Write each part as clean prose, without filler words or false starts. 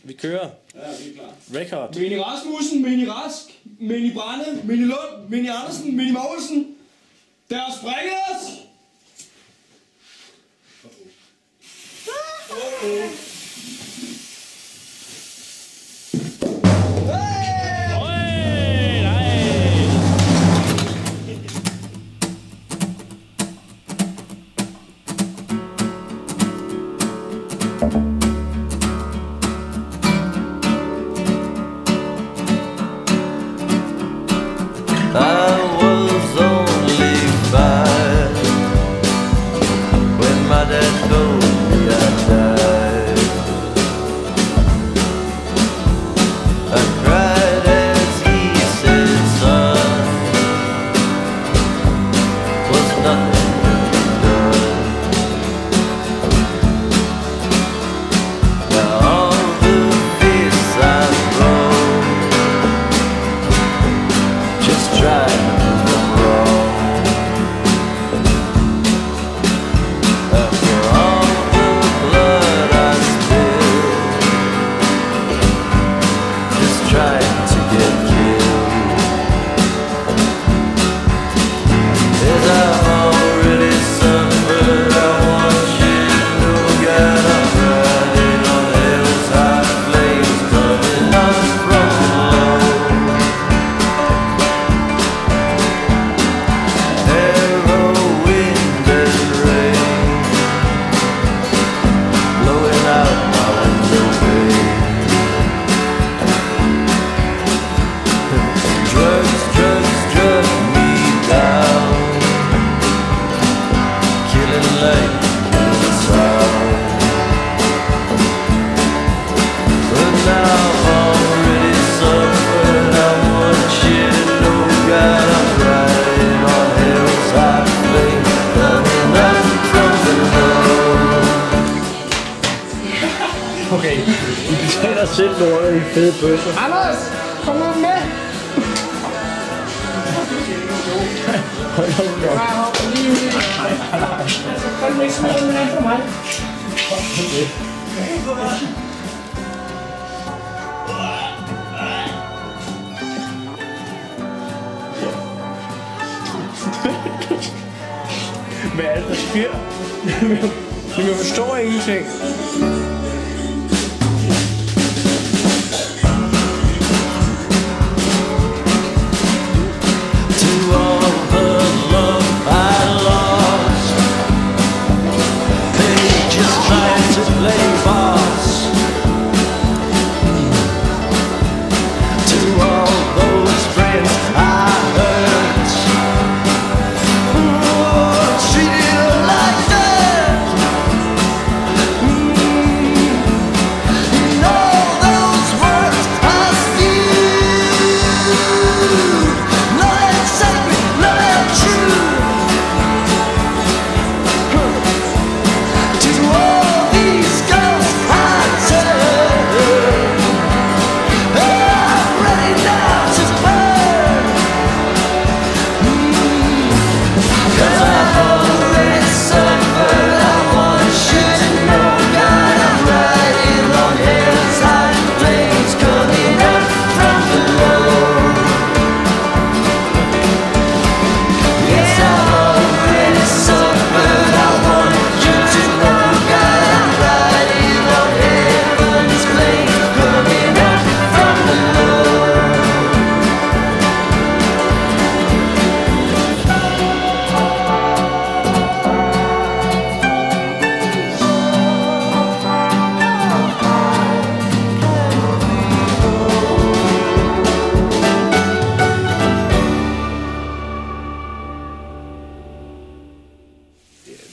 Vi kører. Ja, vi er klar. Record. Mini Rasmussen, Mini Rask, Mini Brande, Mini Lund, Mini Andersen, Mini Mogelsen. Der springer os! Okay, vi betaler selv lortet i fede bøsser. Anders, kom nu med! Hold da op. Jeg hopper lige ud i det. Så kan du ikke smide den af for mig. Hvad er det, der sker? Jeg forstår ingenting.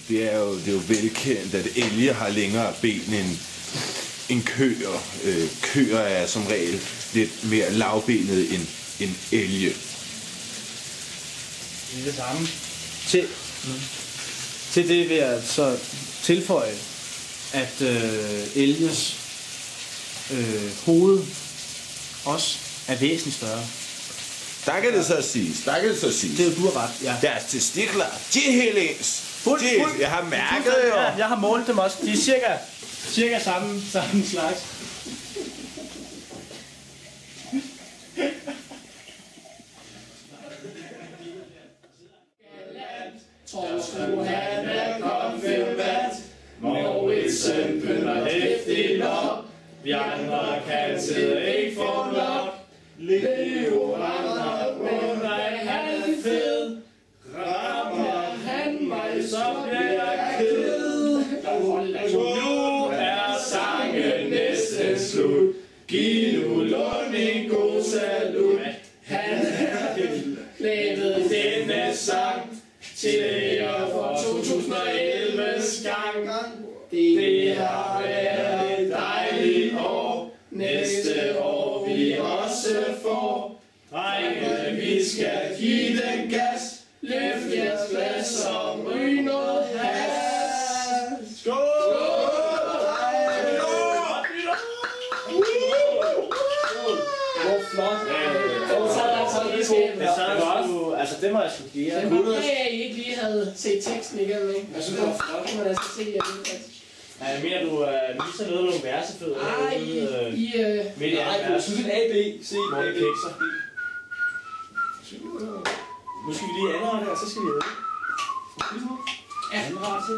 Det er jo velkendt, at elge har længere ben end køer. Køer er som regel lidt mere lavbenet end elge. Det er det samme. Til det vil jeg så tilføje, at elges hoved også er væsentligt større. Der kan det så siges. Det er jo, du har ret, ja. Deres testikler, de er helt ens. Jeg har mærket jo. Ja, jeg har målt dem også. De er cirka samme slags. Torskue han er konfirmat, Mauritsen pynter hæftigt op. Vi andre kan ikke få nok. Leo andre runder, han er fed. Rammer han mig, så bliver jeg ked. Nu er sangen næsten slut. Giv nu Lund en god salut. Han har lavet denne sang til ære for 2011's gang. Det har været et dejligt år. Næste år vi også får. Drenge, vi skal give den gas. Løft jeres glas og ryg noget has. Skål! Hvor flot. Altså, det må jeg sgu give. Det var med, at I ikke lige havde set teksten igennem, ikke? Jeg synes, det var flot. Det må man altså se, at det er faktisk. Jeg mener, du misser noget af nogle versefødder. Nej, jeg synes, det er A, B, C, hvor det kikser. Nu skal vi lige anrette, og så skal vi have det. Ja, anrette.